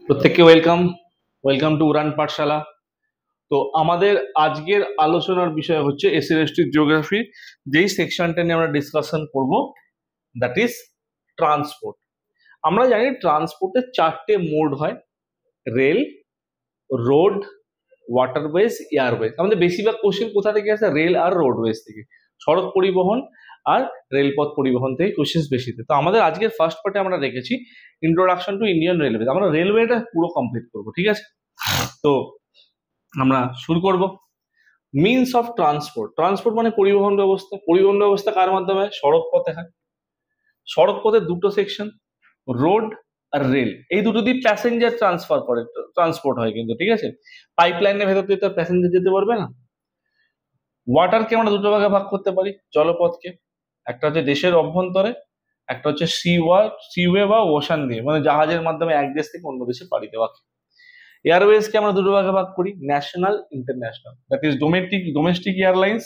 প্রত্যেককে welcome to উড়ান পাঠশালা। তো আমাদের আজকের আলোচনার বিষয় হচ্ছে এসসি জিওগ্রাফি, যেই সেকশনটা নিয়ে আমরা ডিসকাশন করব, দ্যাট ইজ ট্রান্সপোর্ট। আমরা জানি ট্রান্সপোর্টের চারটে মোড হয়: রেল, রোড, ওয়াটারওয়েজ, এয়ারওয়েজ। আমাদের বেশিরভাগ কোশ্চেন কোথা থেকে আসে? রেল আর রোডওয়েজ থেকে, সড়ক পরিবহন আর রেলপথ পরিবহন থেকে কোশ্চেন বেশিতে। তো আমাদের আজকের ফার্স্ট পার্টে আমরা রেখেছি ইন্ট্রোডাকশন টু ইন্ডিয়ান রেলওয়ে। আমরা রেলওয়েটা পুরো কমপ্লিট করবো, ঠিক আছে? তো আমরা শুরু করব। Means of transport. ট্রান্সপোর্ট মানে পরিবহন ব্যবস্থা। পরিবহন ব্যবস্থা কার মাধ্যমে? সড়ক পথে হয়। সড়ক পথের দুটো সেকশন, রোড আর রেল, এই দুটো দিয়ে প্যাসেঞ্জার ট্রান্সফার করে, ট্রান্সপোর্ট হয় কিন্তু, ঠিক আছে? পাইপলাইনের ভেতর দিয়ে তো প্যাসেঞ্জার যেতে পারবে না। ওয়াটারকে আমরা দুটো ভাগে ভাগ করতে পারি, জলপথকে। একটা হচ্ছে দেশের অভ্যন্তরে, একটা হচ্ছে সিওয়ে বা ওশান দিয়ে, মানে জাহাজের মাধ্যমে এক দেশ থেকে অন্য দেশে পাড়ি দেওয়াকে। এয়ারওয়েজকে আমরা দুটো ভাগে ভাগ করি, national, international. That is domestic airlines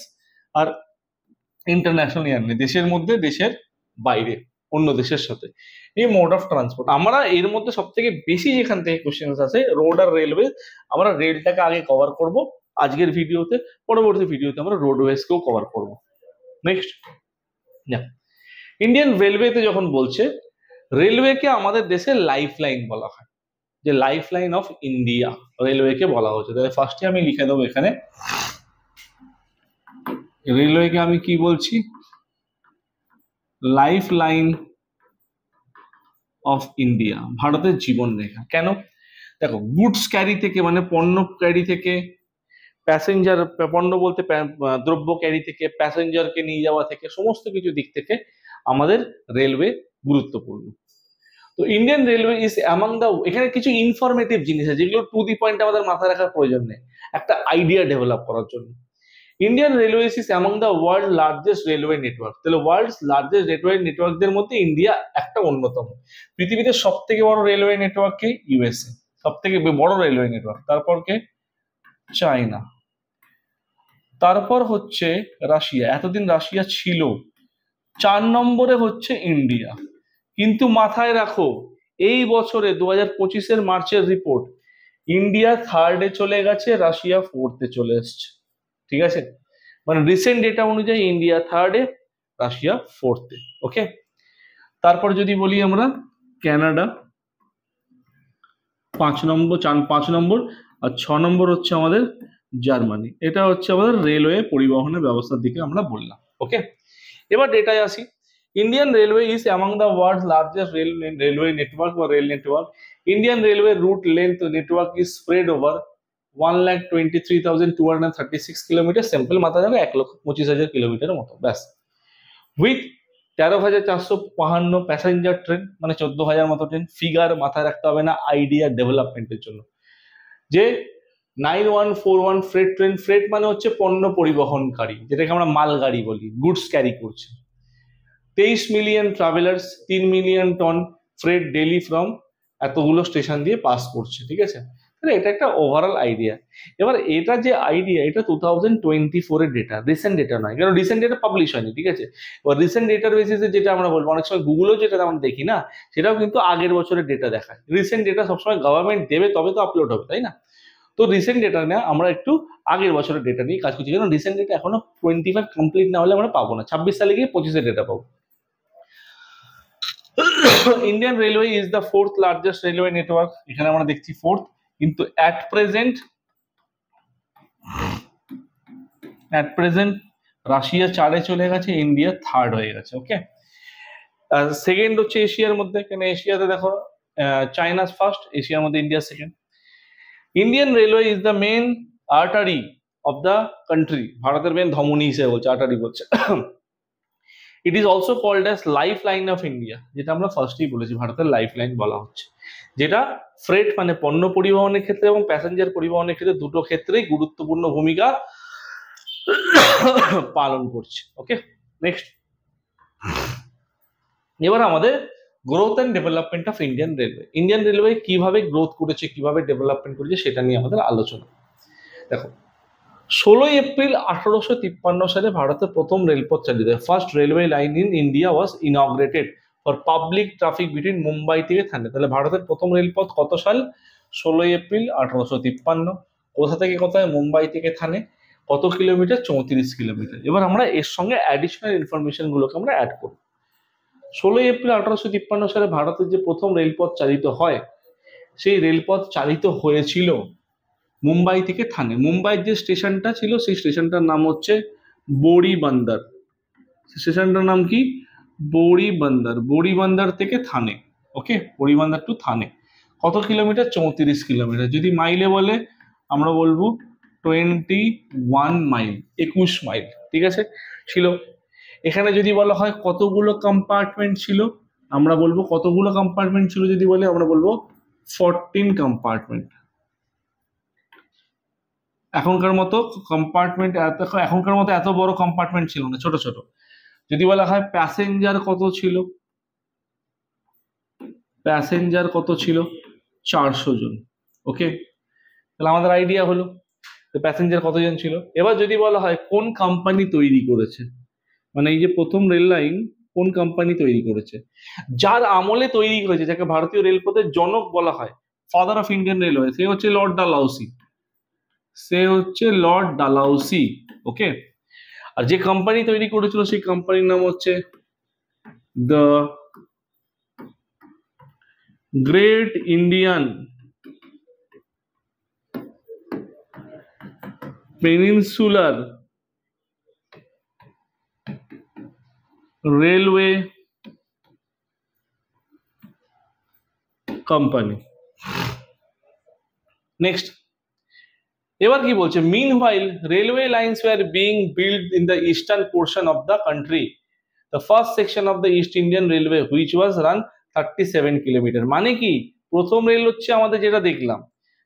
আর ইন্টারন্যাশনাল এয়ারলাইন্স, দেশের মধ্যে, দেশের বাইরে, অন্য দেশের সাথে। এই মোড অফ ট্রান্সপোর্ট। আমরা এর মধ্যে সব থেকে বেশি যেখান থেকে কোশ্চেন আসে রোড আর রেলওয়ে। আমরা রেলটাকে আগে কভার করব আজকের ভিডিওতে, পরবর্তী ভিডিওতে আমরা রোডওয়েজকেও কভার করব। নেক্সট, ইন্ডিয়ান রেলওয়েতে যখন বলছে, রেলওয়েকে আমাদের দেশের লাইফ লাইন বলা হয়, যে লাইফ লাইন অফ ইন্ডিয়া রেলওয়েকে বলা হচ্ছে। তাহলে ফার্স্টে আমি লিখে দেবো এখানে, রেলওয়েকে আমি কি বলছি? লাইফ লাইন অফ ইন্ডিয়া, ভারতের জীবন রেখা। কেন? দেখো, গুডস ক্যারি থেকে, মানে পণ্য ক্যারি থেকে, প্যাসেঞ্জার, পণ্য বলতে দ্রব্য ক্যারি থেকে, প্যাসেঞ্জারকে নিয়ে যাওয়া থেকে, সমস্ত কিছু দিক থেকে আমাদের রেলওয়ে গুরুত্বপূর্ণ। তো Indian railway is among the, এখানে কিছু ইনফরমেটিভ জিনিস আছে যেগুলো টু দি পয়েন্ট আমাদের মাথায় রাখার প্রয়োজন নেই, একটা আইডিয়া ডেভেলপ করার জন্য। Indian railway is among the world largest railway network. তাহলে ওয়ার্ল্ডস লার্জেস্ট রেলওয়ে নেটওয়ার্কদের মধ্যে ইন্ডিয়া একটা অন্যতম। পৃথিবীতে সব থেকে বড় রেলওয়ে নেটওয়ার্ক কে? ইউএসএ, সব থেকে বড় রেলওয়ে নেটওয়ার্ক। তারপর কে? চায়না। তারপর হচ্ছে রাশিয়া, এতদিন রাশিয়া ছিল। 4 নম্বরে হচ্ছে ইন্ডিয়া। কিন্তু মাথায় রাখো, এই বছরে 2025-এর মার্চের রিপোর্ট, ইন্ডিয়া থার্ডে চলে গেছে, রাশিয়া ফোর্থে চলে এসছে, ঠিক আছে? মানে রিসেন্ট ডেটা অনুযায়ী ইন্ডিয়া থার্ডে, রাশিয়া ফোর্থে। ওকে, তারপর যদি বলি আমরা কানাডা 5 নম্বর, আর 6 নম্বর হচ্ছে আমাদের জার্মানি। এটা হচ্ছে আমাদের রেলওয়ে পরিবহনের ব্যবস্থার দিকে আমরা বললাম। ওকে, এবার ডেটায় আসি। Indian railway is among the world's largest railway network বা rail network. Indian railway route length network is spread over 1,23,236 kilometre. Simple মাথায় রাখো 1,25,000 কিলোমিটারের মতো, ব্যাস। উইথ 13,452 প্যাসেঞ্জার ট্রেন, মানে 14,000 মতো ট্রেন। ফিগার মাথায় রাখতে হবে না, আইডিয়া ডেভেলপমেন্টের জন্য। যে 9141 ফ্রেট ট্রেন, ফ্রেট মানে হচ্ছে পণ্য পরিবহনকারী, যেটাকে আমরা মালগাড়ি বলি, গুডস ক্যারি করছে। 23 million travellers, 3 million ton freight daily from এতগুলো স্টেশন দিয়ে পাস করছে, ঠিক আছে? তাহলে এটা একটা ওভারঅল আইডিয়া। এবার এটা যে আইডিয়া, এটা 2024-এর ডেটা, রিসেন্ট ডেটা নয়, কারণ রিসেন্ট ডেটা পাবলিশ হয়নি, ঠিক আছে? এবার রিসেন্ট ডেটার বেসিসে যেটা আমরা বলবো, অনেক সময় গুগলেও যেটা আমরা দেখি না, সেটাও কিন্তু আগের বছরের ডেটা দেখায়। রিসেন্ট ডেটা সবসময় গভর্নমেন্ট দেবে, তবে তো আপলোড হবে, তাই না? তো রিসেন্ট ডেটা না, আমরা একটু আগের বছরের ডেটা নিয়ে কাজ করছি, কারণ রিসেন্ট ডেটা এখনো 25 কমপ্লিট না হলে আমরা পাবো না। 26 সালে গিয়ে 25-এর ডেটা পাবো। Indian railway is the fourth largest railway network. এখানে আমরা দেখছি ফোর্থ, কিন্তু অ্যাট প্রেজেন্ট রাশিয়া 4-এ চলে গেছে, ইন্ডিয়া থার্ড হয়ে গেছে। ওকে, সেকেন্ড হচ্ছে এশিয়ার মধ্যে, কেন এশিয়াতে দেখো চায়না ফার্স্ট, এশিয়ার মধ্যে India second. Indian railway is the main artery of the country, ভারতের মেন ধমনী হিসেবে বলছে, আর্টারি বলছে। It is also called as life line of India, যেটা আমরা ফার্স্টেই বলেছি ভারতের লাইফ লাইন বলা হচ্ছে, যেটা ফ্রেট মানে পণ্য পরিবহনের ক্ষেত্রে এবং প্যাসেঞ্জার পরিবহনের ক্ষেত্রে দুটো ক্ষেত্রেই গুরুত্বপূর্ণ ভূমিকা পালন করছে। ওকে, নেক্সট, এবার আমাদের growth and development of Indian railway. Indian railway কিভাবে গ্রোথ করেছে, কিভাবে ডেভেলপমেন্ট করেছে, সেটা নিয়ে আমাদের আলোচনা। দেখো, 16 এপ্রিল 1853 সালে ভারতের প্রথম রেলপথ চালিত হয়। First railway line in India was inaugurated for public traffic between Mumbai থেকে থানে। তাহলে ভারতের প্রথম রেলপথ কত সাল? 16 এপ্রিল 1853। কোথা থেকে কোথায়? মুম্বাই থেকে থানে। কত কিলোমিটার? 34 কিলোমিটার। এবার আমরা এর সঙ্গে অ্যাডিশনাল ইনফরমেশন গুলোকে আমরা অ্যাড করব। 16 এপ্রিল 1853 সালে ভারতের যে প্রথম রেলপথ চালিত হয়, সেই রেলপথ চালিত হয়েছিল মুম্বাই থেকে থানে। মুম্বাইয়ের যে স্টেশনটা ছিল সেই স্টেশনটার নাম হচ্ছে বোরি বন্দর। স্টেশনটার নাম কি? বোরি বন্দর। বোরি বন্দর থেকে থানে। ওকে, বোরি বন্দর টু থানে। কত কিলোমিটার? 34 কিলোমিটার। যদি মাইলে বলে আমরা বলবো 21 মাইল, 21 মাইল। ঠিক আছে, ছিল। এখানে যদি বলা হয় কতগুলো কম্পার্টমেন্ট ছিল, আমরা বলবো কতগুলো কম্পার্টমেন্ট ছিল যদি বলে আমরা বলবো 14 কম্পার্টমেন্ট। এখনকার মতো এত বড় কম্পার্টমেন্ট ছিল না, ছোট ছোট। যদি বলা হয় প্যাসেঞ্জার কত ছিল, প্যাসেঞ্জার কত ছিল? 400 জন। ওকে, তাহলে আমাদের আইডিয়া হলো প্যাসেঞ্জার কতজন ছিল। এবার যদি বলা হয় কোন কোম্পানি তৈরি করেছে, মানে এই যে প্রথম রেল লাইন কোন কোম্পানি তৈরি করেছে, যার আমলে তৈরি করেছে, যাকে ভারতীয় রেলপথের জনক বলা হয়, ফাদার অফ ইন্ডিয়ান রেলওয়ে, সে হচ্ছে লর্ড ডালহাউসি। ওকে, আর যে কোম্পানি তৈরি করেছিল সেই কোম্পানির নাম হচ্ছে the great Indian peninsular railway company. Next, এবার কি বলছে? meanwhile railway lines were being built in the eastern portion of the country, the first section of the East Indian Railway which was run 37 kilometre. মানে কি, প্রথম rail হচ্ছে আমাদের যেটা দেখলাম,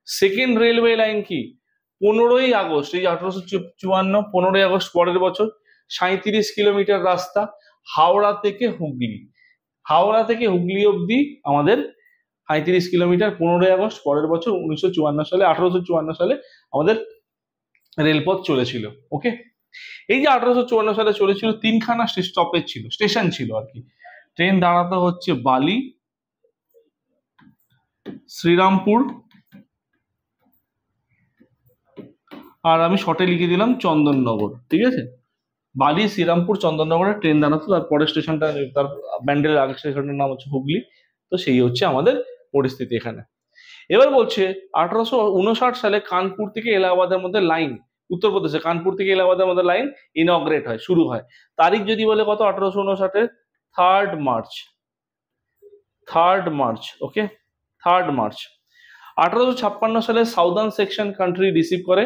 সেকেন্ড রেলওয়ে লাইন কি 15ই আগস্ট, এই 1854, 15ই আগস্ট পরের বছর, 37 কিলোমিটার রাস্তা হাওড়া থেকে হুগলি। হাওড়া থেকে হুগলি অবধি আমাদের 35 কিলোমিটার, 15ই আগস্ট পরের বছর 1854 সালে আমাদের রেলপথ চলেছিল। ওকে, এই যে 1854 সালে চলেছিল, তিনখানা স্টপেজ ছিল, স্টেশন ছিল আর কি। ট্রেন দাঁড়াতো হচ্ছে বালি, শ্রীরামপুর, আর আমি শর্টে লিখে দিলাম চন্দননগর। ঠিক আছে, বালি, শ্রীরামপুর, চন্দননগরে ট্রেন দাঁড়াতো। তারপরের স্টেশনটা, তার ব্যান্ডেলের আগের স্টেশনটার নাম হচ্ছে হুগলি। তো সেই হচ্ছে আমাদের পরিস্থিতি এখানে। এবার বলছে 1859 সালে কানপুর থেকে এলাহাবাদের মধ্যে লাইন, উত্তরপ্রদেশে কানপুর থেকে এলাহাবাদের মধ্যে লাইন ইনগ্রেট হয়, শুরু হয়। তারিখ যদি বলে কত? 1859-এর 3rd মার্চ। ওকে, 3rd মার্চ। 1856 সালে সাউদার্ন সেকশন কান্ট্রি রিসিভ করে,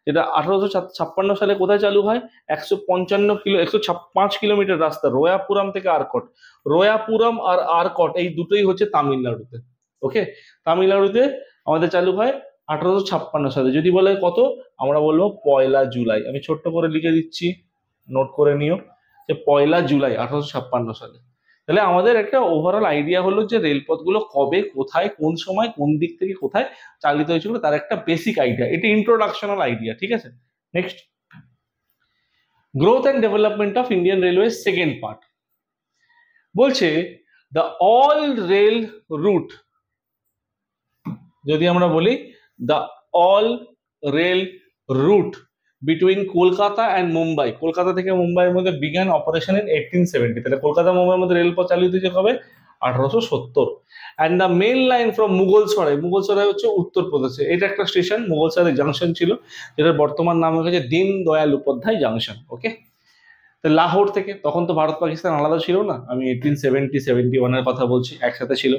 যেটা 1856 সালে কোথায় চালু হয়? 105 কিলোমিটার রাস্তা, রোয়াপুরম থেকে আরকট। রোয়াপুরম আর আরকট এই দুটোই হচ্ছে তামিলনাড়ুতে। ওকে, তামিলনাড়ুতে আমাদের চালু হয় 1856 সালে। যদি বলে কত, আমরা বলবো 1 জুলাই। আমি ছোট্ট করে লিখে দিচ্ছি, নোট করে নিও যে 1 জুলাই 1856 সালে। তাহলে আমাদের একটা ওভারঅল আইডিয়া হলো যে রেলপথগুলো কবে, কোথায়, কোন সময়, কোন দিক থেকে কোথায় চালিত হয়েছিল, তার একটা বেসিক আইডিয়া। এটা ইন্ট্রোডাকশনাল আইডিয়া। ঠিক আছে, next, growth and development of Indian railway second part. বলছে দ্য অল রেল রুট, যদি আমরা বলি the all rail root between Kolkata and Mumbai, Kolkata থেকে মুম্বাইয়ের মধ্যে বিজ্ঞান অপারেশন ইন 1870। তাহলে কলকাতা মুম্বাইয়ের মধ্যে রেলপথ চালিত হয়েছে কবে? 1870। And the main line from Mughalsarai, Mughalsarai হচ্ছে উত্তরপ্রদেশে, এটা একটা স্টেশন, মুঘলসরাই জাংশন ছিল, যেটার বর্তমান নাম হয়েছে দীন দয়াল উপাধ্যায় জাংশন। ওকে, তো লাহোর থেকে, তখন তো ভারত পাকিস্তান আলাদা ছিল না, আমি 1871-71 কথা বলছি, একসাথে ছিল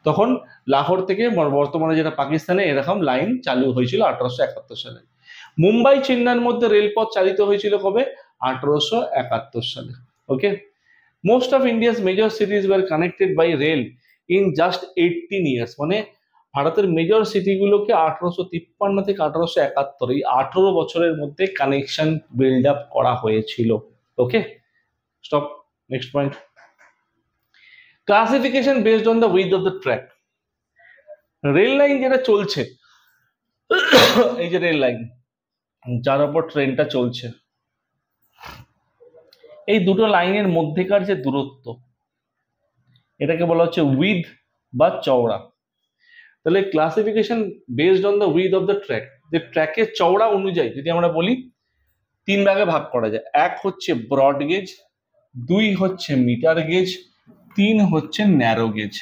তখন। লাহোর থেকে বর্তমানে যেটা পাকিস্তানে, এরকম লাইন চালু হয়েছিল 1871 সালে। মুম্বাই চেন্নাইয়ের মধ্যে রেলপথ চালিত হয়েছিল কবে? 1871 সালে। Okay, most of India's major cities were connected by rail in just 18 years. মানে ভারতের মেজর সিটিগুলোকে 1853 থেকে 1871, এই 18 বছরের মধ্যে কানেকশন বিল্ড আপ করা হয়েছিল। Okay, stop. Next point, classification based on the width of the track. Rail line যেটা চলছে, এই যে রেল লাইন যার উপর ট্রেনটা চলছে, এই দুটো লাইনের মধ্যেকার যে দূরত্ব, এটাকে বলা হচ্ছে উইথ বা চওড়া। তাহলে classification based on the with of the track, যে ট্র্যাকের চওড়া অনুযায়ী যদি আমরা বলি তিন ভাগে ভাগ করা যায়। এক হচ্ছে ব্রড গেজ, দুই হচ্ছে মিটার গেজ, তিন হচ্ছে ন্যারো গেজ।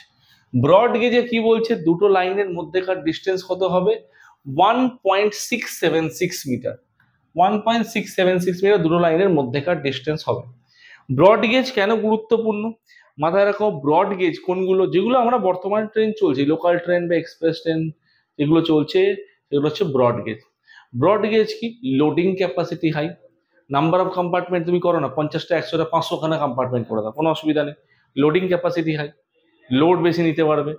ব্রড গেজে কি বলছে, দুটো লাইনের মধ্যেকার ডিস্টেন্স কত হবে, 1.676 মিটার। 1.676 মিটার দুটো লাইনের মধ্যেকার ডিস্টেন্স হবে। ব্রড গেজ কেন গুরুত্বপূর্ণ মাথায় রাখো। ব্রড গেজ কোনগুলো, যেগুলো আমরা বর্তমানে ট্রেন চলছে, লোকাল ট্রেন বা এক্সপ্রেস ট্রেন যেগুলো চলছে সেগুলো হচ্ছে ব্রড গেজ। ব্রড গেজ কি, loading capacity high, number of compartment তুমি করো না 50টা 100টা 500খানা কম্পার্টমেন্ট করে দাও, কোনো অসুবিধা নেই। লোডিং ক্যাপাসিটি হাই, লোড বেশি নিতে পারবে,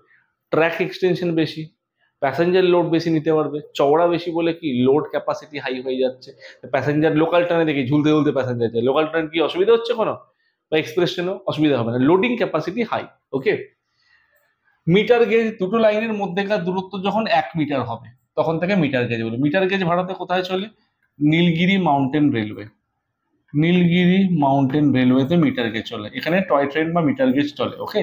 ট্র্যাক এক্সটেনশন বেশি, প্যাসেঞ্জার লোড বেশি নিতে পারবে। চওড়া বেশি বলে কি লোড ক্যাপাসিটি হাই হয়ে যাচ্ছে। প্যাসেঞ্জার লোকাল ট্রেনে দেখি ঝুলতে ঝুলতে প্যাসেঞ্জার যায়, লোকাল ট্রেন কি অসুবিধা হচ্ছে কোনো, বা এক্সপ্রেস ট্রেনও অসুবিধা হবে না, লোডিং ক্যাপাসিটি হাই। ওকে। মিটার গেজ, দুটো লাইনের মধ্যেকার দূরত্ব যখন 1 মিটার হবে তখন থেকে মিটার গেজ বলে। মিটার গেজ ভারতে কোথায় চলে, Nilgiri Mountain Railway, Nilgiri Mountain রেলওয়েতে মিটার গেজ চলে, এখানে টয় ট্রেন বা মিটার গেজ চলে। ওকে।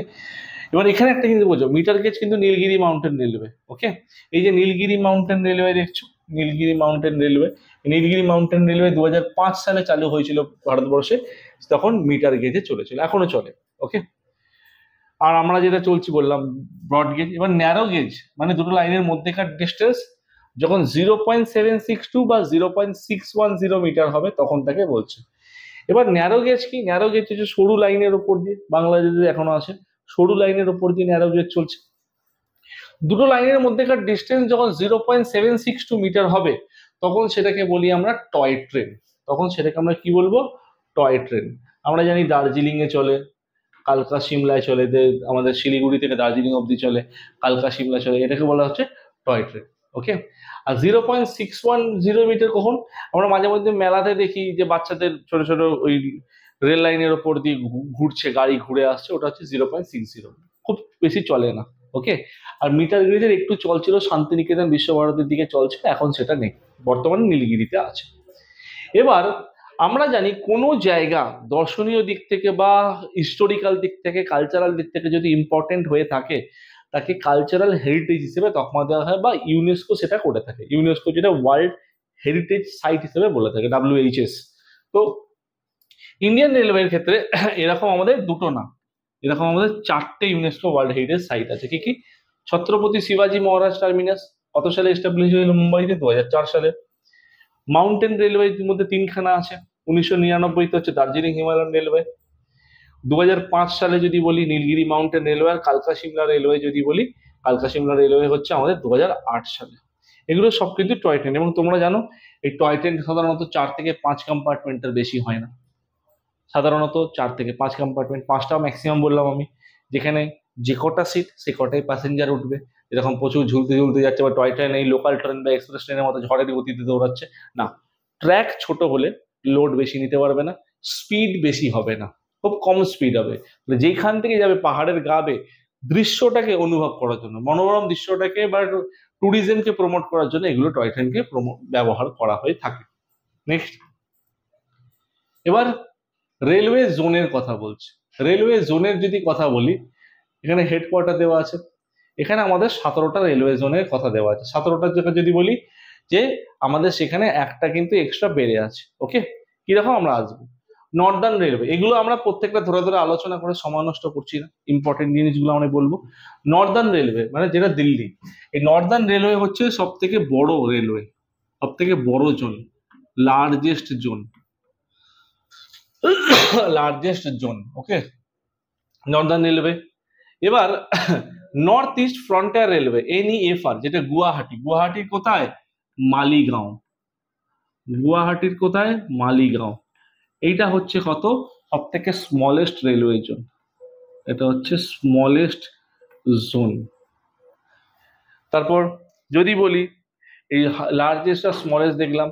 এবার এখানে একটা কিন্তু বোঝো, মিটার গেজ কিন্তু নীলগিরি মাউন্টেন রেলওয়ে। ওকে। এই যে নীলগিরি মাউন্টেন রেলওয়ে দেখছো, Nilgiri Mountain Railway, Nilgiri Mountain railway 2005 সালে চালু হয়েছিল ভারতবর্ষে, তখন মিটার গেজে চলেছিল, এখনো চলে। ওকে। আর আমরা যেটা চলছি বললাম ব্রড গেজ। এবার ন্যারো গেজ মানে দুটো লাইনের মধ্যেকার ডিস্টেন্স যখন 0.762 বা 0.610 মিটার হবে তখন তাকে বলছে। এবার ন্যারো গেজ কি, ন্যারো গেজ হচ্ছে সরু লাইনের ওপর দিয়ে, বাংলাদেশে এখনো আছে, সরু লাইনের ওপর দিয়ে ন্যারো গেজ চলছে। দুটো লাইনের মধ্যেকার ডিস্টেন্স যখন 0.762 মিটার হবে তখন সেটাকে বলি আমরা টয় ট্রেন। তখন সেটাকে আমরা কি বলবো, টয় ট্রেন। আমরা জানি দার্জিলিং এ চলে, কালকা সিমলায় চলে, আমাদের শিলিগুড়ি থেকে দার্জিলিং অব্দি চলে, কালকা সিমলা চলে, এটাকে বলা হচ্ছে টয় ট্রেন। ওকে। আর 0.610 মিটার কখন, আমরা মাঝে মধ্যে মেলাতে দেখি যে বাচ্চাদের ছোট ছোট ওই রেল লাইনের ওপর দিয়ে ঘুরছে, গাড়ি ঘুরে আসছে, ওটা হচ্ছে 0.60, খুব বেশি চলে না। ওকে। আর মিটার গেজের একটু চলছিল শান্তিনিকেতন বিশ্বভারতীর দিকে চলছে, এখন সেটা নেই, বর্তমানে নীলগিরিতে আছে। এবার আমরা জানি কোনো জায়গা দর্শনীয় দিক থেকে বা হিস্টোরিক্যাল দিক থেকে, কালচারাল দিক থেকে যদি ইম্পর্টেন্ট হয়ে থাকে তাকে কালচারাল হেরিটেজ হিসেবে তকমা দেওয়া হয়, বা ইউনেস্কো সেটা করে থাকে। ইউনেস্কো যেটা ওয়ার্ল্ড হেরিটেজ সাইট হিসেবে বলে থাকে, WHS। তো ইন্ডিয়ান রেলওয়ের ক্ষেত্রে এরকম আমাদের দুটো না, এরকম আমাদের 4টে ইউনেস্কো ওয়ার্ল্ড হেরিটেজ সাইট আছে। কি কি, ছত্রপতি শিবাজি মহারাজ টার্মিনাস কত সালে এস্টাবলিশ হয়েছিল মুম্বাইতে, 2004 সালে। মাউন্টেন রেলওয়ের মধ্যে 3খানা আছে, 1999তে হচ্ছে দার্জিলিং হিমালয়ান রেলওয়ে, 2005 সালে যদি বলি নীলগিরি মাউন্টেন রেলওয়ে, আর কালকা সিমলা রেলওয়ে যদি বলি, কালকা সিমলা রেলওয়ে হচ্ছে আমাদের 2008 সালে। এগুলো সব কিন্তু টয় ট্রেন, এবং তোমরা জানো এই টয় ট্রেন সাধারণত 4 থেকে 5 কম্পার্টমেন্টের বেশি হয় না, সাধারণত 4 থেকে 5 কম্পার্টমেন্ট, 5টা ম্যাক্সিমাম বললাম আমি, যেখানে যে কটা সিট সে কটাই প্যাসেঞ্জার উঠবে। এরকম প্রচুর ঝুলতে ঝুলতে যাচ্ছে, বা টয় ট্রেন এই লোকাল ট্রেন বা এক্সপ্রেস ট্রেনের মতো ঝড়ের গতিতে দৌড়াচ্ছে না। ট্র্যাক ছোট হলে লোড বেশি নিতে পারবে না, স্পিড বেশি হবে না, খুব কম স্পিড হবে। যেখান থেকে যাবে পাহাড়ের গাবে, দৃশ্যটাকে অনুভব করার জন্য, মনোরম দৃশ্যটাকে বা ট্যুরিজমকে প্রমোট করার জন্য এগুলো টয় ট্রেনকে ব্যবহার করা হয়ে থাকে। নেক্সট, এবার রেলওয়ে জোনের কথা বলছি। রেলওয়ে জোনের যদি কথা বলি, এখানে হেডকোয়ার্টার দেওয়া আছে, এখানে আমাদের 17টা রেলওয়ে জোনের কথা দেওয়া আছে। 17টার জায়গায় যদি বলি যে আমাদের সেখানে একটা কিন্তু এক্সট্রা বেড়ে আছে। ওকে। কিরকম আমরা আসবো, নর্দার্ন রেলওয়ে, এগুলো আমরা প্রত্যেকটা ধরে ধরে আলোচনা করে সময় নষ্ট করছি না, ইম্পর্টেন্ট জিনিসগুলো আমরা বলবো। নর্দার্ন রেলওয়ে মানে যেটা দিল্লি, এই নর্দার্ন রেলওয়ে হচ্ছে সব থেকে বড় রেলওয়ে, সব থেকে বড় zone, largest zone, largest zone. Okay, Northern Railway. এবার North East Frontier Railway, NEFR, যেটা গুয়াহাটি, গুয়াহাটির কোথায়, মালিগাঁও, গুয়াহাটির কোথায়, মালিগাঁও। এইটা হচ্ছে কত, সব থেকে স্মলেস্ট রেলওয়ে জোন, এটা হচ্ছে স্মলেস্ট জোন। তারপর যদি বলি এই লার্জেস্ট আর স্মলেস্ট দেখলাম,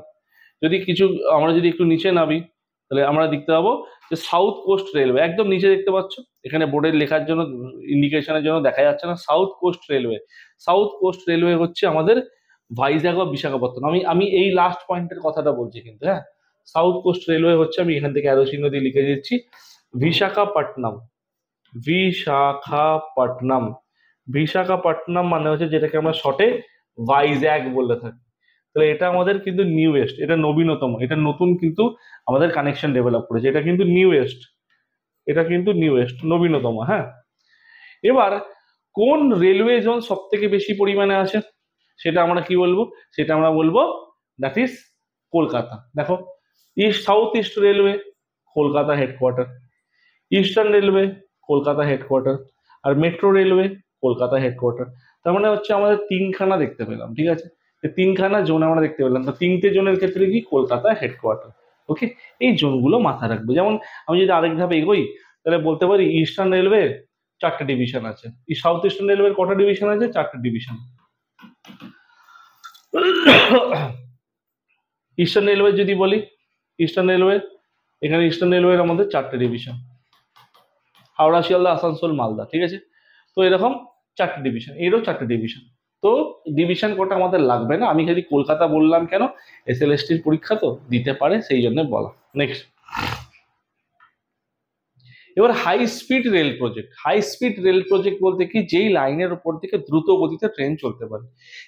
যদি কিছু আমরা যদি একটু নিচে নামি তাহলে আমরা দেখতে পাবো যে সাউথ কোস্ট রেলওয়ে, একদম নিচে দেখতে পাচ্ছ, এখানে বোর্ডের লেখার জন্য ইন্ডিকেশনের জন্য দেখা যাচ্ছে না, south coast railway. South coast railway হচ্ছে আমাদের ভাইজ্যাগ বা বিশাখাপত্তনম। আমি এই লাস্ট পয়েন্টের কথাটা বলছি কিন্তু, হ্যাঁ, সাউথ কোস্ট রেলওয়ে হচ্ছে, আমি এখান থেকে অ্যারো চিহ্ন দিয়ে লিখে দিচ্ছি, বিশাখাপট্টনম, বিশাখাপট্টনম। বিশাখাপট্টনম মানে হচ্ছে যেটাকে আমরা শর্টে ভাইজ্যাক বলে থাকি। তাহলে এটা আমাদের কিন্তু নিউয়েস্ট, এটা নবীনতম, এটা নতুন কিন্তু আমাদের কানেকশন ডেভেলপ করেছে, এটা কিন্তু নিউয়েস্ট, এটা কিন্তু নিউয়েস্ট নবীনতম। হ্যাঁ, এবার কোন রেলওয়ে জোন সব থেকে বেশি পরিমাণে আছে সেটা আমরা কি বলবো, সেটা আমরা বলবো দ্যাট ইজ কলকাতা। দেখো, South East Railway Kolkata headquarter, Eastern Railway Kolkata headquarter, আর মেট্রো রেলওয়ে কলকাতা হেডকোয়ার্টার। তার মানে হচ্ছে আমাদের তিনখানা দেখতে পেলাম, ঠিক আছে, তিনখানা জোন আমরা দেখতে পেলাম। তো তিনটে জোনের ক্ষেত্রে কি কলকাতা হেডকোয়ার্টার। ওকে, এই জোনগুলো মাথায় রাখবো। যেমন আমি যদি আরেক ধাপে এগোই তাহলে বলতে পারি ইস্টার্ন রেলওয়ে 4টে ডিভিশন আছে, সাউথ ইস্টার্ন রেলওয়ের কটা ডিভিশন আছে, 4টে ডিভিশন। ইস্টার্ন রেলওয়ে যদি বলি, ইস্টার্ন রেলওয়ে, এখানে ইস্টার্ন রেলওয়ের আমাদের 4টে ডিভিশন, হাওড়া, শিয়ালদা, আসানসোল, মালদা, ঠিক আছে। তো এরকম 4টে ডিভিশন, এরও 4টে ডিভিশন। তো ডিভিশন কোটা আমাদের লাগবে না, আমি খালি কলকাতা বললাম কেন, এসএলএসটির পরীক্ষা তো দিতে পারে সেই জন্য বলা। নেক্সট, এবার high speed rail project. High speed rail project বলতে কি, যেই লাইনের উপর থেকে দ্রুত গতিতে ট্রেন চলতে পারে।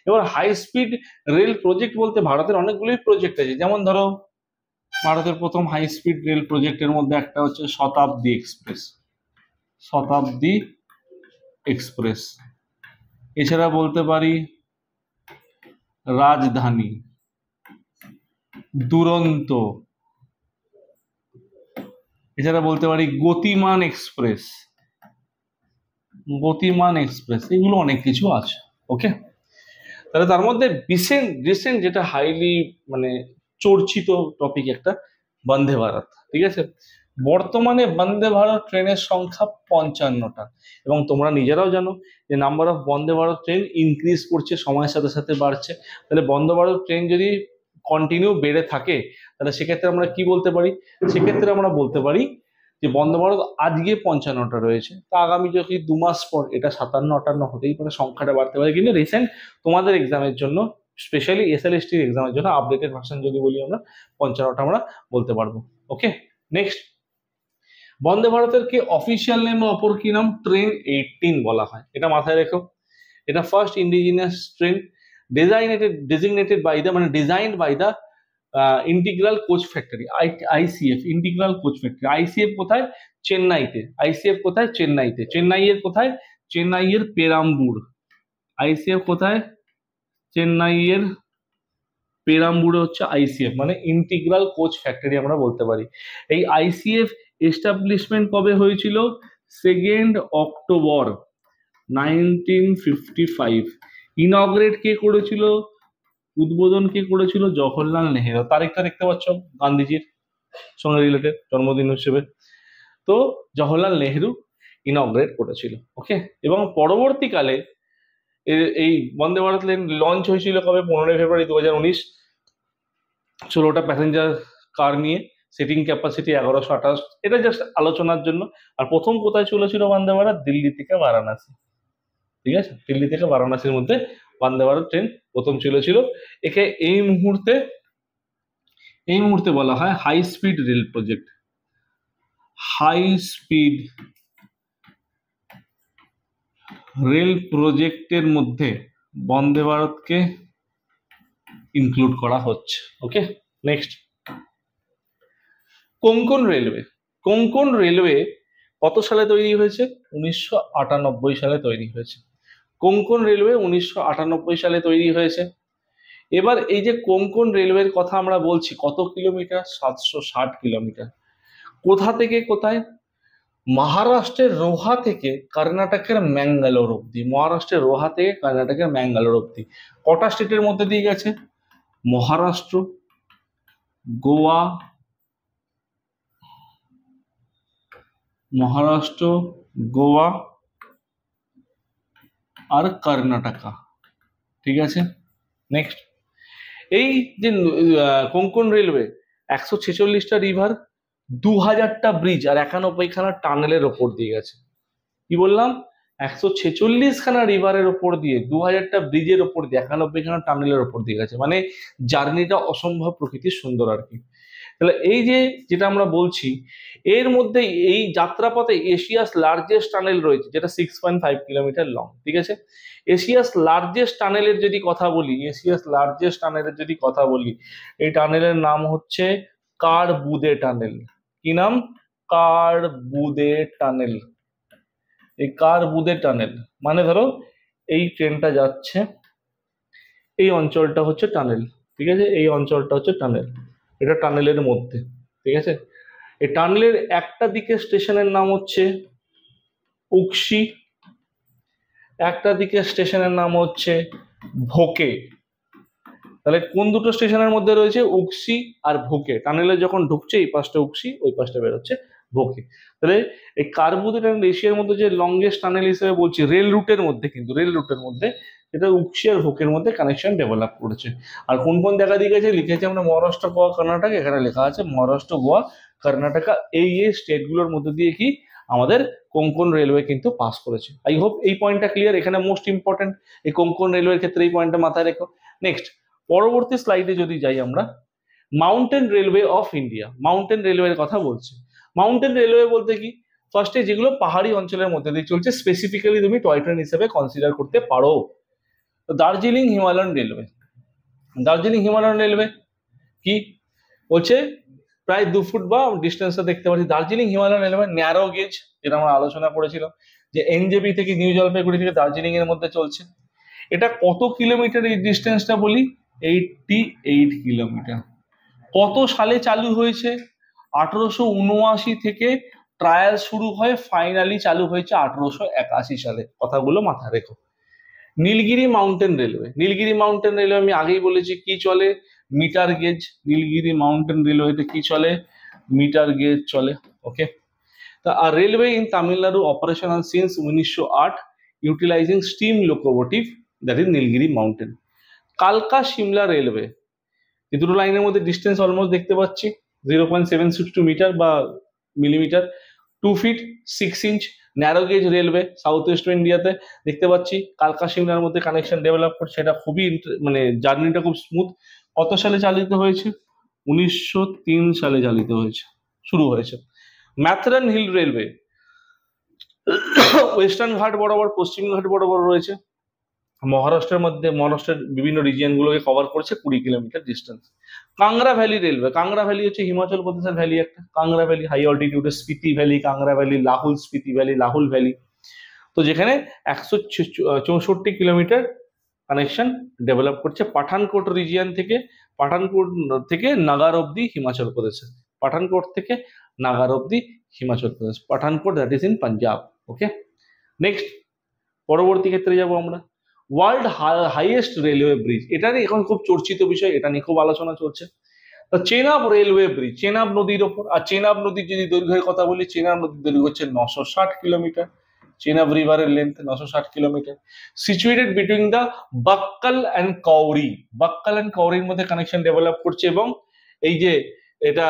এবার হাই স্পিড রেল প্রজেক্ট বলতে ভারতের অনেকগুলোই প্রজেক্ট আছে। যেমন ধরো, ভারতের প্রথম হাই স্পিড রেল প্রজেক্টের মধ্যে একটা হচ্ছে শতাব্দী এক্সপ্রেস, শতাব্দী এক্সপ্রেস। এছাড়া বলতে পারি রাজধানী, দুরন্ত। এছাড়া বলতে পারি গতিমান এক্সপ্রেস, গতিমান এক্সপ্রেস, এগুলো অনেক কিছু আছে। ওকে, তাহলে তার মধ্যে রিসেন্ট যেটা হাইলি মানে চর্চিত টপিক একটা, বন্দে ভারত, ঠিক আছে। বর্তমানে বন্দে ভারত ট্রেনের সংখ্যা 55টা, এবং তোমরা নিজেরাও জানো যে number of Vande Bharat train increase করছে, সময়ের সাথে সাথে বাড়ছে। তাহলে বন্দে ভারত ট্রেন যদি কন্টিনিউ বেড়ে থাকে তাহলে সেক্ষেত্রে আমরা কি বলতে পারি, সেক্ষেত্রে আমরা বলতে পারি যে বন্দে ভারত আজকে 55টা রয়েছে, তা আগামী যদি 2 মাস পর এটা 57-58 হতেই পারে, সংখ্যাটা বাড়তে পারে। কিন্তু রিসেন্ট তোমাদের এক্সামের জন্য, স্পেশালি এসএলএসটির এক্সামের জন্য আপডেটেড ভার্সন যদি বলি আমরা 55টা আমরা বলতে পারবো। ওকে, নেক্সট, বন্দে ভারতের কি অফিসিয়াল নেম বা অপর কি নাম, ট্রেন 18 বলা হয়, এটা মাথায় রেখো। এটা first indigenous train designated by the মানে designed by the Integral Coach Factory, ICF, Integral Coach Factory. ICF কোথায়, চেন্নাইতে। আইসিএফ কোথায়, চেন্নাইতে। চেন্নাইয়ের কোথায়, চেন্নাইয়ের পেরাম্বুর। আইসিএফ কোথায়, চেন্নাইয়ের পেরাম্বুরে হচ্ছে আইসিএফ, মানে ইন্টিগ্রাল কোচ ফ্যাক্টরি আমরা বলতে পারি। এই আইসিএফ এস্টাবলিশমেন্ট কবে হয়েছিল, 2 অক্টোবর 1955। ইনগ্রেট কে করেছিল, উদ্বোধন কে করেছিল, জওহরলাল নেহেরু। তারিখটা দেখতে পাচ্ছ, গান্ধীজির সঙ্গে রিলেটেড, জন্মদিন হিসেবে। তো জওহরলাল নেহেরু ইনগ্রেট করেছিল। ওকে, এবং পরবর্তীকালে এই বন্দে ভারত ট্রেন লঞ্চ হয়েছিল কবে, 15 ফেব্রুয়ারি 2019, 16টা প্যাসেঞ্জার কার নিয়ে, সিটিং ক্যাপাসিটি 1128। এটা জাস্ট আলোচনার জন্য। আর প্রথম কোথায় চলেছিল বন্দে ভারত, দিল্লি থেকে বারাণসী, ঠিক আছে, দিল্লি থেকে বারাণসীর মধ্যে বন্দে ভারত ট্রেন প্রথম চলেছিল। একে এই মুহূর্তে বলা হয় high speed rail project. High speed rail প্রজেক্টের মধ্যে বন্দে ভারতকে ইনক্লুড করা হচ্ছে। Okay, next, Konkan Railway. Konkan Railway কত সালে তৈরি হয়েছে, 1998 সালে তৈরি হয়েছে। কোঙ্কণ রেলওয়ে 1998 সালে তৈরি হয়েছে। এবার এই যে কোঙ্কণ রেলওয়ের কথা আমরা বলছি, কত কিলোমিটার, 760 কিলোমিটার। কোথা থেকে কোথায়, মহারাষ্ট্রের রোহা থেকে কর্ণাটকের ম্যাঙ্গালোর অব্দি। মহারাষ্ট্রের রোহা থেকে কর্ণাটকের ম্যাঙ্গালোর অব্দি। কটা স্টেটের মধ্যে দিয়ে গেছে, মহারাষ্ট্র, গোয়া, মহারাষ্ট্র, গোয়া আর কর্ণাটকা, ঠিক আছে। নেক্সট, এই যে কোঙ্কণ রেলওয়ে 146টা রিভার, 2000টা ব্রিজ আর 91খানা টানেলের ওপর দিয়ে গেছে। কি বললাম, 146খানা রিভারের ওপর দিয়ে, 2000টা ব্রিজের ওপর দিয়ে, 91খানা টানেলের ওপর দিয়ে গেছে। মানে জার্নিটা অসম্ভব প্রকৃতির সুন্দর আর কি। তাহলে এই যে যেটা আমরা বলছি, এর মধ্যে এই যাত্রাপথে এশিয়াস লার্জেস্ট টানেল রয়েছে, যেটা 6.5 কিলোমিটার লং। ঠিক আছে, এশিয়াস লার্জেস্ট টানেলের যদি কথা বলি, এশিয়াস লার্জেস্ট টানেলের যদি কথা বলি, এই টানেলের নাম হচ্ছে কারবুদে টানেল। কি নাম? কারবুদে টানেল। এই কারবুদে টানেল মানে ধরো এই ট্রেনটা যাচ্ছে, এই অঞ্চলটা হচ্ছে টানেল। ঠিক আছে, এই অঞ্চলটা হচ্ছে টানেল, এটা টানেলের মধ্যে। ঠিক আছে, এই টানেলের একটা দিকে স্টেশনের নাম হচ্ছে উক্সি, একটা দিকে স্টেশনের নাম হচ্ছে ভোকে। তাহলে কোন দুটো স্টেশনের মধ্যে রয়েছে? উক্সি আর ভোকে। টানেলে যখন ঢুকছে এই পাশটা উক্সি, ওই পাশটা বেরোচ্ছে ভোকে। তাহলে এই কারবুদে টানেল এশিয়ার মধ্যে যে লংগেস্ট টানেল হিসেবে বলছি, রেল রুটের মধ্যে, কিন্তু রেল রুটের মধ্যে এটা উক্সি আর ভোকের মধ্যে কানেকশন ডেভেলপ করেছে। আর কোন কোন জায়গা দিয়ে গেছে লিখেছে আমরা মহারাষ্ট্র, গোয়া, কর্ণাটক। এখানে লেখা আছে মহারাষ্ট্র, গোয়া, কর্ণাটকা, এই স্টেটগুলোর মধ্যে দিয়ে কি আমাদের কোঙ্কন রেলওয়ে কিন্তু পাস করেছে। আই হোপ এই পয়েন্টটা ক্লিয়ার। এখানে মোস্ট ইম্পর্টেন্ট এই কোঙ্কন রেলওয়ের ক্ষেত্রে এই পয়েন্টটা মাথায় রেখো। নেক্সট পরবর্তী স্লাইডে যদি যাই আমরা, mountain railway of India. Mountain রেলওয়ের কথা বলছে। মাউন্টেন রেলওয়ে বলতে কি, ফার্স্টে যেগুলো পাহাড়ি অঞ্চলের মধ্যে দিয়ে চলছে, স্পেসিফিক্যালি তুমি টয় ট্রেন হিসেবে কনসিডার করতে পারো। Darjeeling Himalayan railway. Darjeeling Himalayan railway কি বলছে? প্রায় 2 ফুট বা ডিস্টেন্সটা দেখতে পাচ্ছি। Darjeeling Himalayan railway narrow gauge, যেটা আমরা আলোচনা করেছিলাম যে এনজেপি থেকে নিউ জলপাইগুড়ি থেকে দার্জিলিং এর মধ্যে চলছে। এটা কত কিলোমিটার এই ডিস্টেন্সটা বলি? 88 কিলোমিটার। কত সালে চালু হয়েছে? 1879 থেকে ট্রায়াল শুরু হয়, ফাইনালি চালু হয়েছে 1881 সালে। কথাগুলো মাথায় রেখো। Nilgiri Mountain Railway. Nilgiri Mountain Railway আমি আগেই বলেছি কি চলে? Metre gauge. নীলগিরি মাউন্টেন রেলওয়েতে কি চলে? মিটার গেজ চলে। ওকে, তা আর railway in Tamil Nadu operational since 1908 utilising steam locomotive, that is Nilgiri Mountain. কালকা সিমলা রেলওয়ে, এই দুটো লাইনের মধ্যে ডিস্টেন্স অলমোস্ট দেখতে পাচ্ছি 0.762 মিটার বা millimetre, 2 feet 6 inch. Narrow gauge railway south west ইন্ডিয়াতে দেখতে পাচ্ছি কালকা সিমলার মধ্যে কানেকশন ডেভেলপ করছে। এটা খুবই মানে জার্নিটা খুব স্মুথ। কত সালে চালিত হয়েছে? 1903 সালে চালিত হয়েছে, শুরু হয়েছে। ম্যাথরন হিল রেলওয়ে ওয়েস্টার্ন ঘাট বরাবর, পশ্চিম ঘাট বরাবর রয়েছে। মহারাষ্ট্রের মধ্যে, মহারাষ্ট্রের বিভিন্ন রিজিয়ন গুলোকে কভার করছে 20 kilometre distance. Kangra Valley Railway. Kangra valley হচ্ছে হিমাচল প্রদেশের ভ্যালি একটা। কাংরা ভ্যালি হাই অল্টিটিউডের, Spiti valley, Kangra valley, Lahaul Spiti valley, লাহুল ভ্যালি। তো যেখানে 164 কিলোমিটার কানেকশন ডেভেলপ করছে পাঠানকোট রিজিয়ন থেকে, পাঠানকোট থেকে নাগার অব্দি হিমাচল প্রদেশে, পাঠানকোট থেকে নাগার অব্দি Himachal Pradesh, Pathankot that is in Punjab. Okay, next পরবর্তী ক্ষেত্রে যাব আমরা। ওয়ার্ল্ড হাইয়েস্ট রেলওয়ে ব্রিজ, এটারই এখন খুব চর্চিত বিষয়, এটা নিয়ে খুব আলোচনা চলছে। তো চেনাব রেলওয়ে ব্রিজ, চেনাব নদীর ওপর। আর চেনাব নদীর যদি দৈর্ঘ্যের কথা বলি, চেনাব নদীর দৈর্ঘ্য হচ্ছে 960 কিলোমিটার। চেনাব রিভারের length 960 kilometre. Situated between the Bakkal and Kauri. Bakkal and কৌরির মধ্যে কানেকশন ডেভেলপ করছে, এবং এই যে এটা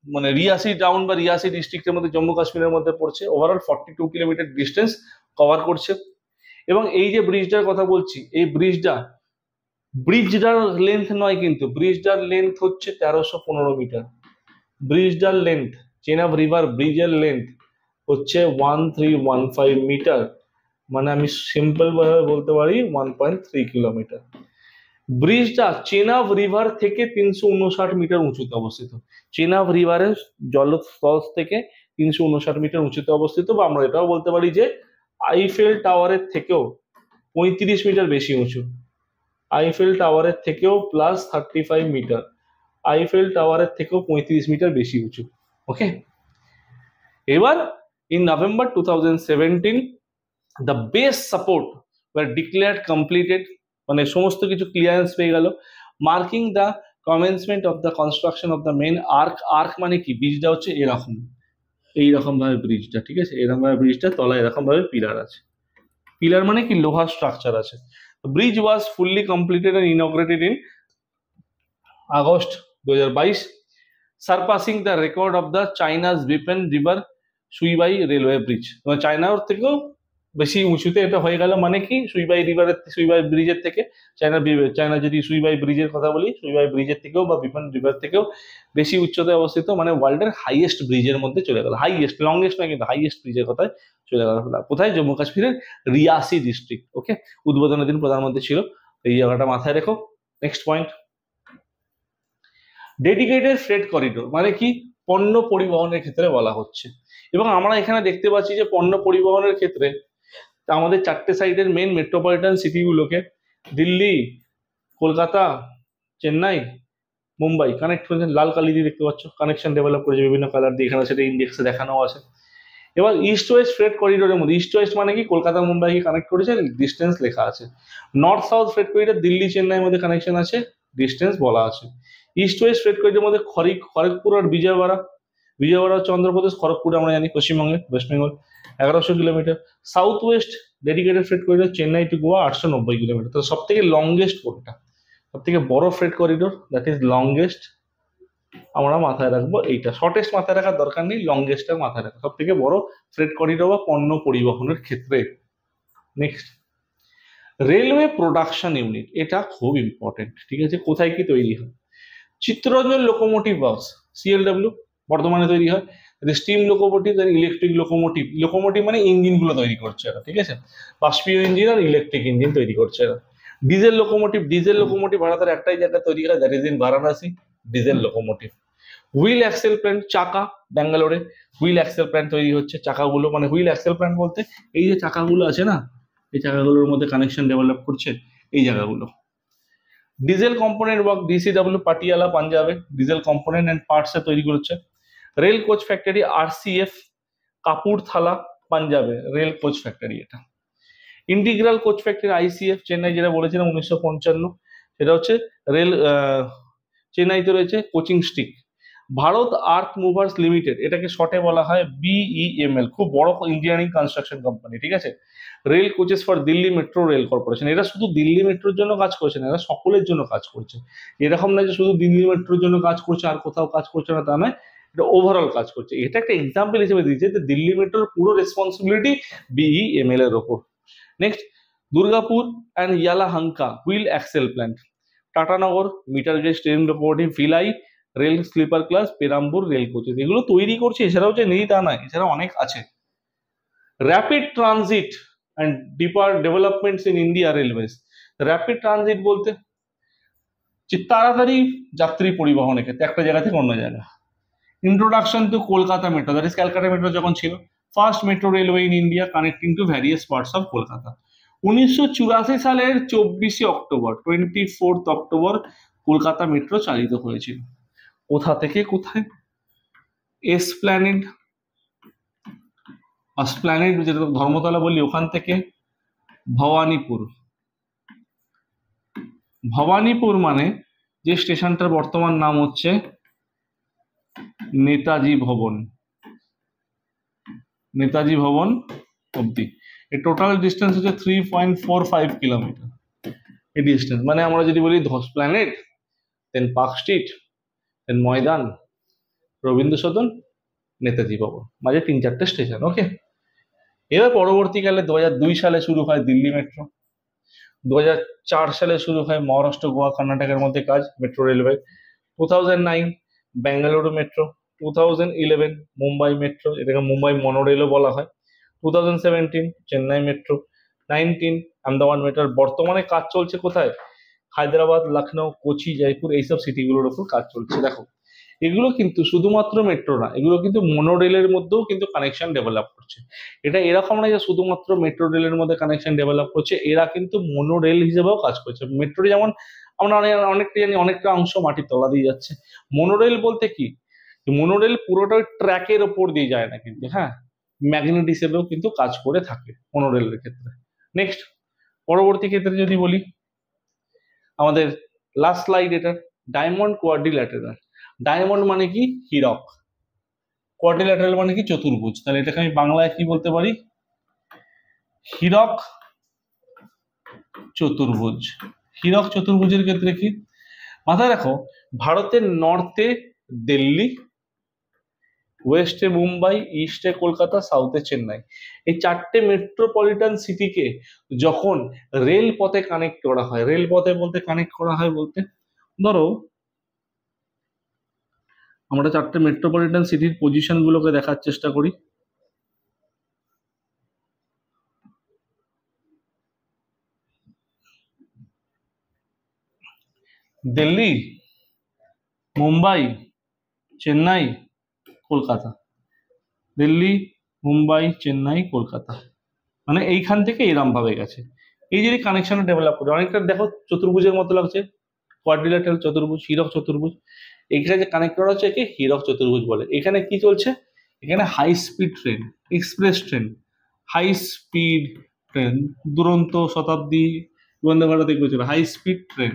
মানে রিয়াসি টাউন বা রিয়াসি ডিস্ট্রিক্টের মধ্যে, জম্মু কাশ্মীরের মধ্যে পড়ছে। ওভারঅল 42 কিলোমিটার ডিস্টেন্স কভার করছে। এবং এই যে ব্রিজটার কথা বলছি, এই ব্রিজটার লেন্থ নয় কিন্তু, ব্রিজটার লেন্থ হচ্ছে 1315 মিটার। ব্রিজটার লেন্থ, চেনাব রিভার ব্রিজের লেন্থ হচ্ছে 1315 মিটার, মানে আমি সিম্পল ভাবে বলতে পারি 1.3 কিলোমিটার। ব্রিজটা চেনাব রিভার থেকে 359 মিটার উঁচুতে অবস্থিত। চেনাব রিভারের জলস্তর থেকে 359 মিটার উঁচুতে অবস্থিত, বা আমরা এটাও বলতে পারি যে আইফেল টাওয়ারের থেকেও 35 মিটার বেশি উঁচু। আইফেল টাওয়ারের থেকেও প্লাস 35 মিটার, আইফেল টাওয়ারের থেকেও 35 মিটার বেশি উঁচু। ওকে, এবার in November 2017 the base support were declared completed, মানে সমস্ত কিছু ক্লিয়ারেন্স পেয়ে গেল, marking the commencement of the construction of the main arch. Arch মানে কি? ব্রিজটা হচ্ছে এরকম, এইরকম ভাবে ব্রিজটা, ঠিক আছে, এরকম ভাবে ব্রিজটা, তলায় এরকম ভাবে পিলার আছে। পিলার মানে কি? লোহার স্ট্রাকচার আছে। Bridge was fully completed and inaugurated in August 2022, surpassing the record of the China's Beipan River Shuibai Railway Bridge. চায়নার থেকেও বেশি উঁচুতে এটা হয়ে গেল মানে কি সুইবাই ব্রিজের থেকে চায়না যদি সুইবাই ব্রিজের কথা বলি, সুইবাই ব্রিজের থেকেও বা বিপন রিভার থেকেও বেশি উচ্চতায় অবস্থিত, মানে ওয়ার্ল্ডের হাইয়েস্ট ব্রিজের মধ্যে চলে গেল, হাইয়েস্ট, লংগেস্ট না কিন্তু হাইয়েস্ট ব্রিজের কথায় চলে গেল। কোথায়? জম্মু কাশ্মীরের রিয়াসি ডিস্ট্রিক্ট। ওকে, উদ্বোধনের দিন প্রধানমন্ত্রী ছিল, এই জায়গাটা মাথায় রেখো। Next point, dedicated freight corridor মানে কি? পণ্য পরিবহনের ক্ষেত্রে বলা হচ্ছে। এবং আমরা এখানে দেখতে পাচ্ছি যে পণ্য পরিবহনের ক্ষেত্রে আমাদের চারটে সাইডের মেন মেট্রোপলিটন সিটিগুলোকে দিল্লি, কলকাতা, চেন্নাই, মুম্বাই কানেক্ট করেছেন, লাল কালি দিয়ে দেখতে পাচ্ছ, কানেকশন ডেভেলপ করেছে বিভিন্ন কালার দিয়ে, এখানে সেটা ইন্ডেক্সে দেখানো আছে। এবার ইস্ট ওয়েস্ট ফ্রেট করিডোরের মধ্যে, ইস্ট ওয়েস্ট মানে কি? কলকাতা মুম্বাইকে কানেক্ট করেছে, ডিস্টেন্স লেখা আছে। North south freight corridor Delhi চেন্নাইয়ের মধ্যে কানেকশন আছে, ডিস্টেন্স বলা আছে। ইস্ট ওয়েস্ট ফ্রেট করিডোরের মধ্যে খড়গপুর আর বিজয়ওয়াড়া হচ্ছে অন্ধ্রপ্রদেশ, খড়গপুর আমরা জানি পশ্চিমবঙ্গে, West Bengal, 1100 kilometre. South west dedicated freight corridor Chennai to Goa 890 kilometre. তো সব থেকে লংগেস্ট কোনটা? সব থেকে বড় freight corridor, that is longest, আমরা মাথায় রাখবো এইটা। শর্টেস্ট মাথায় রাখার দরকার নেই, লংগেস্টটা মাথায় রাখা, সব থেকে বড় ফ্রেট করিডোর বা পণ্য পরিবহনের ক্ষেত্রে। নেক্সট, রেলওয়ে প্রোডাকশন ইউনিট, এটা খুব ইম্পর্টেন্ট, ঠিক আছে? কোথায় কি তৈরি হয়? চিত্তরঞ্জন লোকোমোটিভ ওয়ার্কস, CLW বর্ধমানে তৈরি হয়। স্টিম লোকোমোটিভ আর ইলেকট্রিক লোকোমোটিভ মানে ইঞ্জিনগুলো তৈরি করছে এরা, ঠিক আছে? বাষ্পীয় ইঞ্জিন আর ইলেকট্রিক ইঞ্জিন তৈরি করছে এরা। ডিজেল লোকোমোটিভ ভারতের একটাই জায়গায় তৈরি হয়, that is in Varanasi, diesel locomotive. Wheel axle plant, চাকা, ব্যাঙ্গালোরে হুইল অ্যাক্সেল প্ল্যান্ট তৈরি হচ্ছে। চাকাগুলো মানে হুইল অ্যাক্সেল প্ল্যান্ট বলতে এই যে চাকাগুলো আছে না, এই চাকাগুলোর মধ্যে কানেকশন ডেভেলপ করছে এই জায়গাগুলো। Diesel component work, DCW Patiala পাঞ্জাবে ডিজেল কম্পোনেন্ট অ্যান্ড পার্টসে তৈরি করছে। Rail coach factory RCF Kapurthala পাঞ্জাবে রেল কোচ ফ্যাক্টরি এটা। Integral Coach factory ICF Chennai, যেটা বলেছিলাম 1955, সেটা হচ্ছে রেল চেন্নাইতে রয়েছে। কোচিং স্টিক ভারত আর্থ মুভার্স লিমিটেড, এটাকে শর্টে বলা হয় BEML, খুব বড় ইঞ্জিনিয়ারিং কনস্ট্রাকশন কোম্পানি, ঠিক আছে? Rail coaches for Delhi metro rail corporation, এরা শুধু দিল্লি মেট্রোর জন্য কাজ করছে না, এরা সকলের জন্য কাজ করছে। এরকম না যে শুধু দিল্লি মেট্রোর জন্য কাজ করছে আর কোথাও কাজ করছে না, তা নয়, এটা ওভারঅল কাজ করছে। এটা একটা এক্সাম্পল হিসেবে দিয়েছে যে দিল্লি মেট্রোর পুরো রেসপন্সিবিলিটি BEML এর ওপর। Next, Durgapur and Yelahanka wheel axle plant, Tatanagar metre gauge train locomotive, Bhilai rail sleeper class, Perambur rail coaches, এগুলো তৈরি করছে। এছাড়াও যে নেই তা নয়, এছাড়া অনেক আছে। Rapid transit and deeper developments in India railways, rapid transit বলতে যে তাড়াতাড়ি যাত্রী পরিবহনের ক্ষেত্রে একটা জায়গা থেকে অন্য জায়গা। Introduction to Kolkata metro, that is Calcutta metro যখন ছিল, first metro railway in India connecting two various parts of Kolkata. 1984 সালের 24 অক্টোবর কলকাতা মেট্রো চালিত হয়েছিল। কোথা থেকে কোথায়? এসপ্ল্যানেড যেটা ধর্মতলা বলি, ওখান থেকে ভবানীপুর মানে যে স্টেশনটার বর্তমান নাম হচ্ছে নেতাজি ভবন অব্দি। এই টোটাল ডিস্টেন্স হচ্ছে 3.45 কিলোমিটার। এই ডিস্টেন্স মানে আমরা যদি বলি এসপ্ল্যানেড, দেন পার্ক স্ট্রিট, দেন ময়দান, রবীন্দ্র সদন, নেতাজি ভবন, মাঝে 3-4টে স্টেশন। ওকে, এবার পরবর্তীকালে 2002 সালে শুরু হয় দিল্লি মেট্রো, 2004 সালে শুরু হয় মহারাষ্ট্র, গোয়া, কর্ণাটকের মধ্যে কাজ metro railway. 2009 Bengaluru metro, 2011 Mumbai metro, এটাকে মুম্বাই মনোরেলও বলা হয়। 2017 চেন্নাই মেট্রো, 19 আহমেদাবাদ মেট্রো। বর্তমানে কাজ চলছে কোথায়? হায়দ্রাবাদ, লখনৌ, কোচি, জয়পুর, এইসব সিটিগুলোর উপর কাজ চলছে। দেখো, এগুলো কিন্তু শুধুমাত্র মেট্রো না, এগুলো কিন্তু মনোরেলের মধ্যেও কিন্তু কানেকশন ডেভেলপ করছে। এটা এরকম না যে শুধুমাত্র মেট্রো রেলের মধ্যে কানেকশন ডেভেলপ করছে, এরা কিন্তু মনোরেল হিসেবেও কাজ করছে। মেট্রো যেমন আমরা অনেকটা জানি, অনেকটা অংশ মাটির তলা দিয়ে যাচ্ছে। মনোরেল বলতে কি? মনোরেল পুরোটা ট্র্যাকের ওপর দিয়ে যায় না কিন্তু, হ্যাঁ, ম্যাগনেট হিসেবেও কিন্তু কাজ করে থাকে মনোরেলের ক্ষেত্রে। নেক্সট, পরবর্তী ক্ষেত্রে যদি বলি, আমাদের লাস্ট স্লাইড এটা, ডায়মন্ড কোয়াড্রিল্যাটেরাল। ডায়মন্ড মানে কি? হীরক। কোয়াড্রিল্যাটারাল মানে কি? চতুর্ভুজ। তাহলে এটাকে আমি বাংলায় কি বলতে পারি? হীরক চতুর্ভুজ। হীরক চতুর্ভুজের ক্ষেত্রে কি মাথায় রাখো? ভারতের নর্থে দিল্লি, ওয়েস্টে মুম্বাই, ইস্টে কলকাতা, সাউথে চেন্নাই। এই চারটে মেট্রোপলিটন সিটিকে যখন রেল পথে কানেক্ট করা হয়, রেল পথে বলতে কানেক্ট করা হয় বলতে ধরো আমরা চারটে মেট্রোপলিটন সিটির পজিশন গুলোকে দেখার চেষ্টা করি। দিল্লি, মুম্বাই, চেন্নাই, কলকাতা। দিল্লি, মুম্বাই, চেন্নাই, কলকাতা, মানে এইখান থেকে এরম ভাবে গেছে। এই যে কানেকশন ডেভেলপ করে অনেকটা দেখো চতুর্ভুজের মতো লাগছে, কোয়াড্রিল্যাটারাল চতুর্ভুজ, হীরক চতুর্ভুজ। এখানে যে কানেক্ট করা হচ্ছে একে হীরক চতুর্ভুজ বলে। এখানে কি চলছে, এখানে high speed train, express train, high speed train, Duronto, Shatabdi, Vande Bharat, এগুলো চলে হাই স্পিড ট্রেন,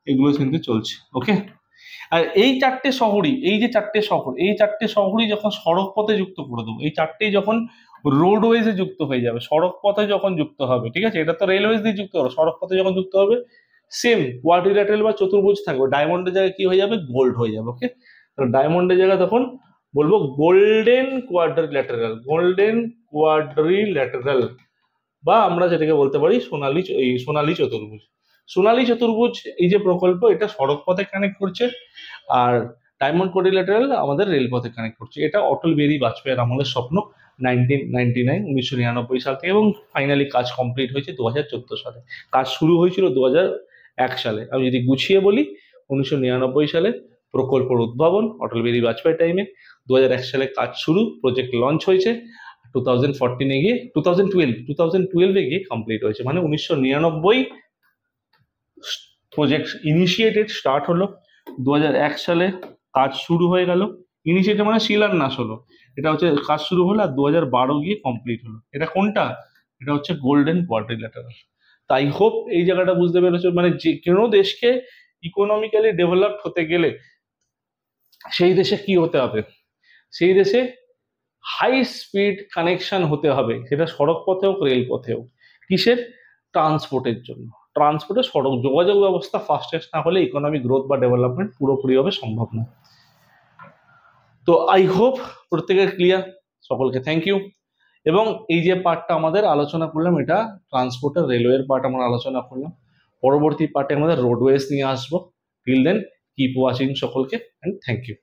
এগুলো কিন্তু চলছে। ওকে, আর এই চারটে শহরই, এই যে চারটে শহর, এই চারটে শহরই যখন সড়ক পথে যুক্ত করে দেবো, এই চারটেই যখন রোডওয়েজে যুক্ত হয়ে যাবে, সড়ক পথে যখন যুক্ত হবে, ঠিক আছে, এটা তো রেলওয়েজ দিয়ে যুক্ত হবে, সড়ক পথে যখন যুক্ত হবে সেম কোয়াড্রিল্যাটারাল বা চতুর্ভুজ থাকবে, ডায়মন্ডের জায়গায় কি হয়ে যাবে, গোল্ড হয়ে যাবে। ওকে, ডায়মন্ডের জায়গায় তখন বলবো গোল্ডেন কোয়াড্রিল্যাটারাল, গোল্ডেন কোয়াড্রিল্যাটারাল, বা আমরা যেটাকে বলতে পারি সোনালী, এই সোনালী চতুর্ভুজ। সোনালী চতুর্ভুজ এই যে প্রকল্প, এটা সড়ক পথে কানেক্ট করছে, আর ডায়মন্ড কোয়াড্রিল্যাটারাল আমাদের রেলপথে কানেক্ট করছে। এটা অটল বিহারী বাজপেয়ীর আমলের স্বপ্ন, 1999 সাল থেকে, এবং ফাইনালি কাজ কমপ্লিট হয়েছে 2014 সালে। কাজ শুরু হয়েছিল 2001 সালে। আমি যদি গুছিয়ে বলি, 1999 সালে প্রকল্পের উদ্ভাবন অটল বিহারী বাজপেয়ীর টাইমে, 2001 সালে কাজ শুরু, প্রজেক্ট লঞ্চ হয়েছে, 2014 গিয়ে 2012 গিয়ে কমপ্লিট হয়েছে। মানে 1999 প্রজেক্ট ইনিশিয়েটেড স্টার্ট হলো, 2001 সালে কাজ শুরু হয়ে গেল, ইনিশিয়েটেড মানে শিলান্যাস হলো, এটা হচ্ছে কাজ শুরু হলো, আর 2012 গিয়ে কমপ্লিট হলো। এটা কোনটা, এটা হচ্ছে গোল্ডেন কোয়াড্রিল্যাটারাল। তাই হোপ এই জায়গাটা বুঝতে পেরেছো, মানে যে কোনো দেশকে ইকোনমিক্যালি ডেভেলপড হতে গেলে সেই দেশে কি হতে হবে, সেই দেশে হাই স্পিড কানেকশন হতে হবে, সেটা সড়ক পথে হোক, রেল পথে হোক। কিসের, ট্রান্সপোর্টের জন্য। ট্রান্সপোর্টে সড়ক যোগাযোগ ব্যবস্থা ফাস্টেস্ট না হলে ইকোনমিক গ্রোথ বা ডেভেলপমেন্ট পুরোপুরিভাবে সম্ভব না। তো আই হোপ প্রত্যেকের ক্লিয়ার, সকলকে থ্যাংক ইউ। এবং এই যে পার্টটা আমাদের আলোচনা করলাম, এটা ট্রান্সপোর্টের রেলওয়ের পার্ট আমরা আলোচনা করলাম। পরবর্তী পার্টে আমাদের রোডওয়েজ নিয়ে আসবো। টিল দেন কিপ ওয়াচিং সকলকে, অ্যান্ড থ্যাংক ইউ।